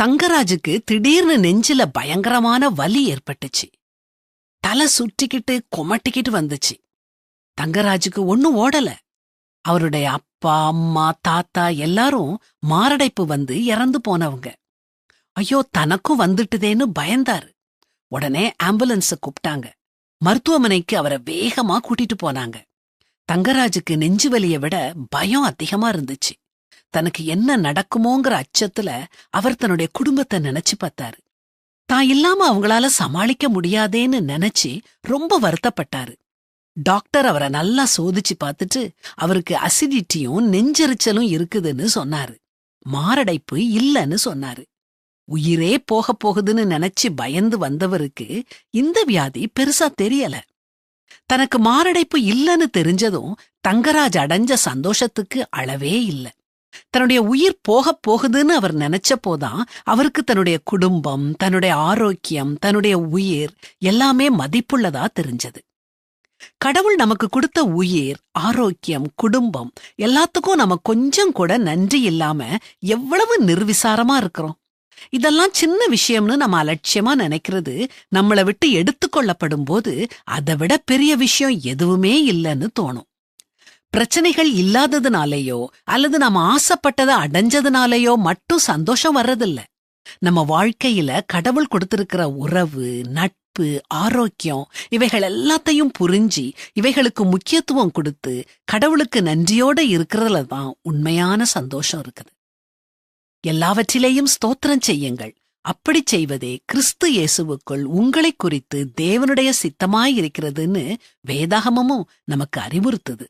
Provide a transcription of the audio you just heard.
தங்கராஜுக்கு திடீர்னு நெஞ்சில பயங்கரமான வலி ஏற்பட்டுச்சு. தலை சுற்றிக்கிட்டு கொமட்டிக்கிட்டு வந்துச்சு. தங்கராஜுக்கு ஒண்ணும் ஓடல. அவருடைய அப்பா, அம்மா, தாத்தா எல்லாரும் மாரடைப்பு வந்து இறந்து போனவங்க. ஐயோ, தனக்கும் வந்துட்டுதேன்னு பயந்தாரு. உடனே ஆம்புலன்ஸ கூப்பிட்டாங்க. மருத்துவமனைக்கு அவரை வேகமா கூட்டிட்டு போனாங்க. தங்கராஜுக்கு நெஞ்சு வலியை விட பயம் அதிகமா இருந்துச்சு. தனக்கு என்ன நடக்குமோங்கிற அச்சத்துல அவர் தன்னுடைய குடும்பத்தை நினைச்சு பார்த்தாரு. தான் இல்லாம அவங்களால சமாளிக்க முடியாதேன்னு நினைச்சு ரொம்ப வருத்தப்பட்டாரு. டாக்டர் அவரை நல்லா சோதிச்சு பார்த்துட்டு அவருக்கு அசிடிட்டியும் நெஞ்செரிச்சலும் இருக்குதுன்னு சொன்னாரு. மாரடைப்பு இல்லன்னு சொன்னாரு. உயிரே போக போகுதுன்னு நினைச்சு பயந்து வந்தவருக்கு இந்த வியாதி பெருசா தெரியல. தனக்கு மாரடைப்பு இல்லன்னு தெரிஞ்சதும் தங்கராஜ் அடைஞ்ச சந்தோஷத்துக்கு அளவே இல்ல. தன்னுடைய உயிர் போக போகுதுன்னு அவர் நினைச்சப்போதான் அவருக்கு தன்னுடைய குடும்பம், தன்னுடைய ஆரோக்கியம், தன்னுடைய உயிர் எல்லாமே மதிப்புள்ளதா தெரிஞ்சது. கடவுள் நமக்கு கொடுத்த உயிர், ஆரோக்கியம், குடும்பம் எல்லாத்துக்கும் நம்ம கொஞ்சம் கூட நன்றி இல்லாம எவ்வளவு நிர்விசாரமா இருக்கிறோம். இதெல்லாம் சின்ன விஷயம்னு நம்ம அலட்சியமா நினைக்கிறது நம்மளை விட்டு எடுத்துக்கொள்ளப்படும் போது அதை விட பெரிய விஷயம் எதுவுமே இல்லைன்னு தோணும். பிரச்சனைகள் இல்லாததுனாலேயோ அல்லது நம்ம ஆசைப்பட்டதை அடைஞ்சதுனாலேயோ மட்டும் சந்தோஷம் வர்றதில்ல. நம்ம வாழ்க்கையில கடவுள் கொடுத்திருக்கிற உறவு, நட்பு, ஆரோக்கியம் இவைகள் எல்லாத்தையும் புரிஞ்சு இவைகளுக்கு முக்கியத்துவம் கொடுத்து கடவுளுக்கு நன்றியோட இருக்கிறதுல தான் உண்மையான சந்தோஷம் இருக்குது. எல்லாவற்றிலேயும் ஸ்தோத்திரம் செய்யுங்கள். அப்படி செய்வதே கிறிஸ்து இயேசுவுக்குள் உங்களை குறித்து தேவனுடைய சித்தமாயிருக்கிறதுன்னு வேதாகமமும் நமக்கு அறிவுறுத்துது.